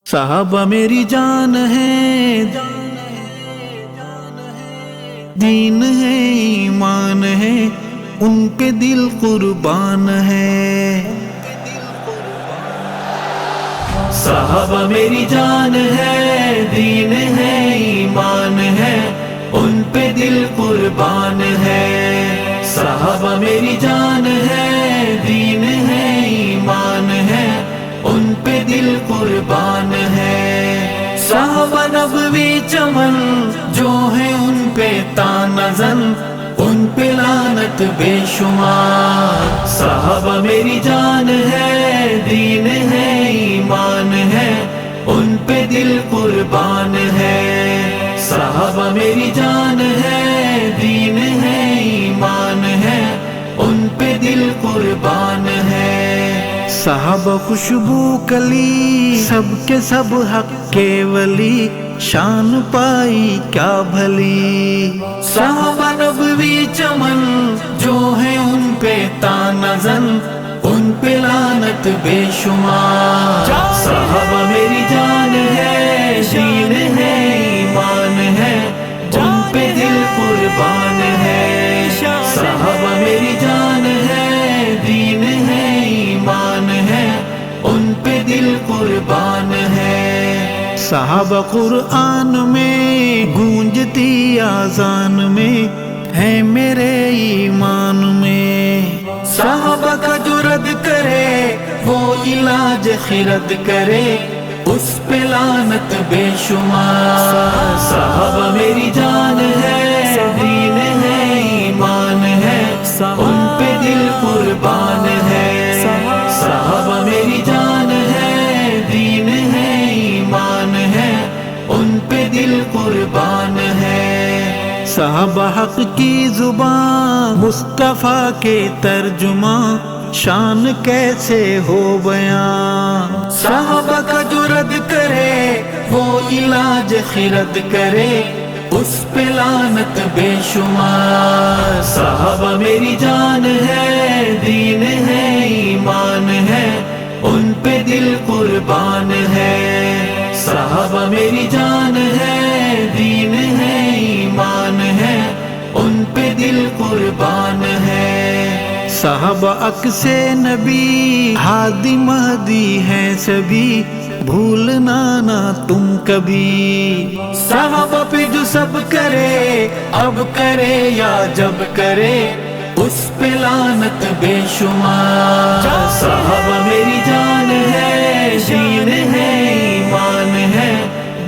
صحابہ میری جان ہے، دین ہے، ایمان ہے، ان پہ دل قربان ہے۔ صحابہ میری جان ہے، دین ہے، ایمان ہے، ان پہ دل قربان ہے۔ صحابہ میری جان ہے، دین ہے، ایمان ہے، ان پہ دل قربان ہے۔ صحابہ نبوی چمن جو ہے ان پہ تانا زن، ان پہ لعنت بے شمار۔ صحابہ میری جان ہے، دین ہے، ایمان ہے، ان پہ دل قربان ہے۔ صحابہ میری جان ہے، دین ہے، ایمان ہے، ان پہ دل قربان ہے۔ صحابہ خوشبو کلی، سب کے سب حق کے ولی، شان پائی کیا بھلی۔ صحابہ نبوی چمن جو ہے ان پہ تانا زن، ان پہ لعنت بے شمار۔ صحابہ میری جان ہے، دین ہے، ایمان ہے، ان پہ دل قربان ہے۔ صحابہ میری جان ہے، دین ہے، ایمان ہے، ان پہ دل قربان ہے۔ صحابہ قرآن میں گونجتی آذان میں ہے، میرے ایمان میں۔ صحابہ کا جو رد کرے وہ علاج خرد کرے، اس پہ لعنت بے شمار۔ صحابہ میری جان ہے، دین ہے، ایمان ہے، ان پہ دل قربان ہے۔ صحابہ میری جان ہے، دین ہے، ایمان ہے، ان پہ دل قربان ہے۔ صحابہ حق کی زبان، مصطفیٰ کے ترجمان، شان کیسے ہو بیان۔ صحابہ کا جو رد کرے وہ علاج خرد کرے، اس پہ لعنت بے شمار۔ صحابہ میری جان ہے، دین ہے، ایمان ہے، ان پہ دل قربان ہے۔ صحابہ میری جان ہے، دین ہے، ایمان ہے، ان پہ دل قربان ہے۔ صحابہ عکس نبی، ہادی مہدی ہیں سبھی، بھولنا نہ تم کبھی۔ صحابہ پہ جو سب کرے، اب کرے یا جب کرے، اس پہ لعنت بے شمار۔ صحابہ میری جان ہے، دین ہے، ایمان ہے،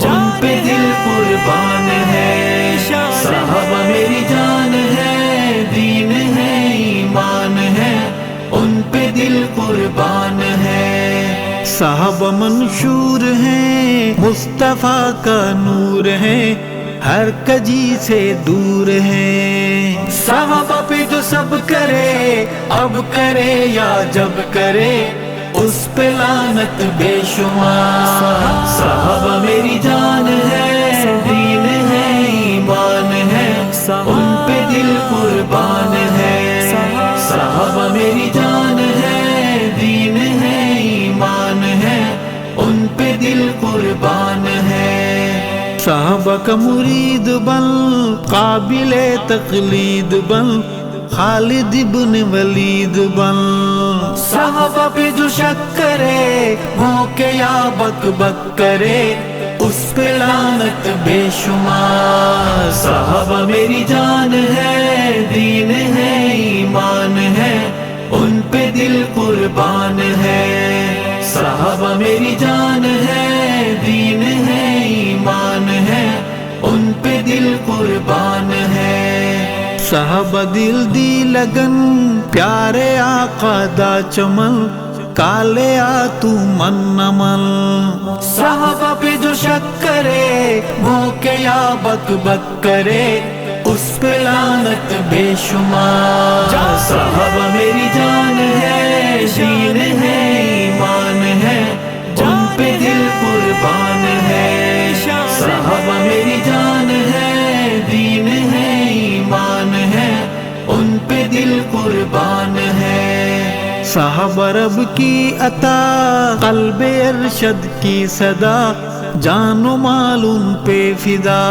ان پہ دل قربان ہے۔ صحابہ میری جان ہے، دین ہے، ایمان ہے، ان پہ دل قربان ہے۔ صحابہ منشور ہیں، مصطفیٰ کا نور ہے، ہر کجی سے دور ہے۔ صحابہ پہ جو سب کرے، اب کرے یا جب کرے، اس پہ لعنت بے شمار۔ صحابہ میری جان ہے، دین ہے، ایمان ہے، ان پہ دل قربان ہے۔ صحابہ میری جان ہے، دین ہے، ایمان ہے، ان پہ دل قربان ہے۔ صحابہ کا مرید بن، قابل تقلید بن، خالد ابن ولید بن۔ صحابہ پہ جو شک کرے، بھوکے یا بک بک کرے، اس پہ لعنت بے شمار۔ صحابہ میری جان ہے، دین ہے، ایمان ہے، ان پہ دل قربان ہے۔ صحابہ میری جان ہے، دین ہے، ایمان ہے، ان پہ دل قربان ہے۔ صحابہ دل دی لگن، پیارے آقا دا چمن، کالے آ تو من نمن۔ صحابہ پہ جو شک کرے، بھوکے یا بک بک کرے، اس پہ لعنت بے شمار۔ صحابہ میری جان ہے، دین ہے، ایمان ہے، ان پہ دل قربان ہے۔ صحابہ میری جان ہے، دین ہے، ایمان ہے، ان پہ دل قربان ہے۔ صحابہ رب کی عطا، قلب ارشد کی صدا، جان و مال ان پہ فدا۔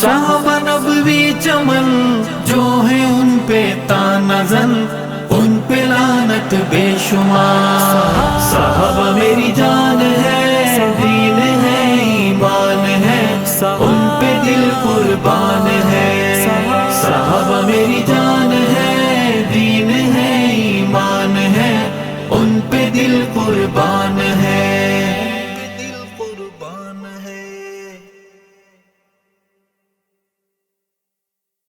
صحابہ نبوی چمن جو ہے ان پہ تانزن، ان پہ لعنت بے شمار۔ صحابہ میری جان ہے، دین ہے، ایمان ہے، ان پہ دل قربان ہے۔ صحابہ میری جان ہے، دین ہے، ایمان ہے، ان پہ دل قربان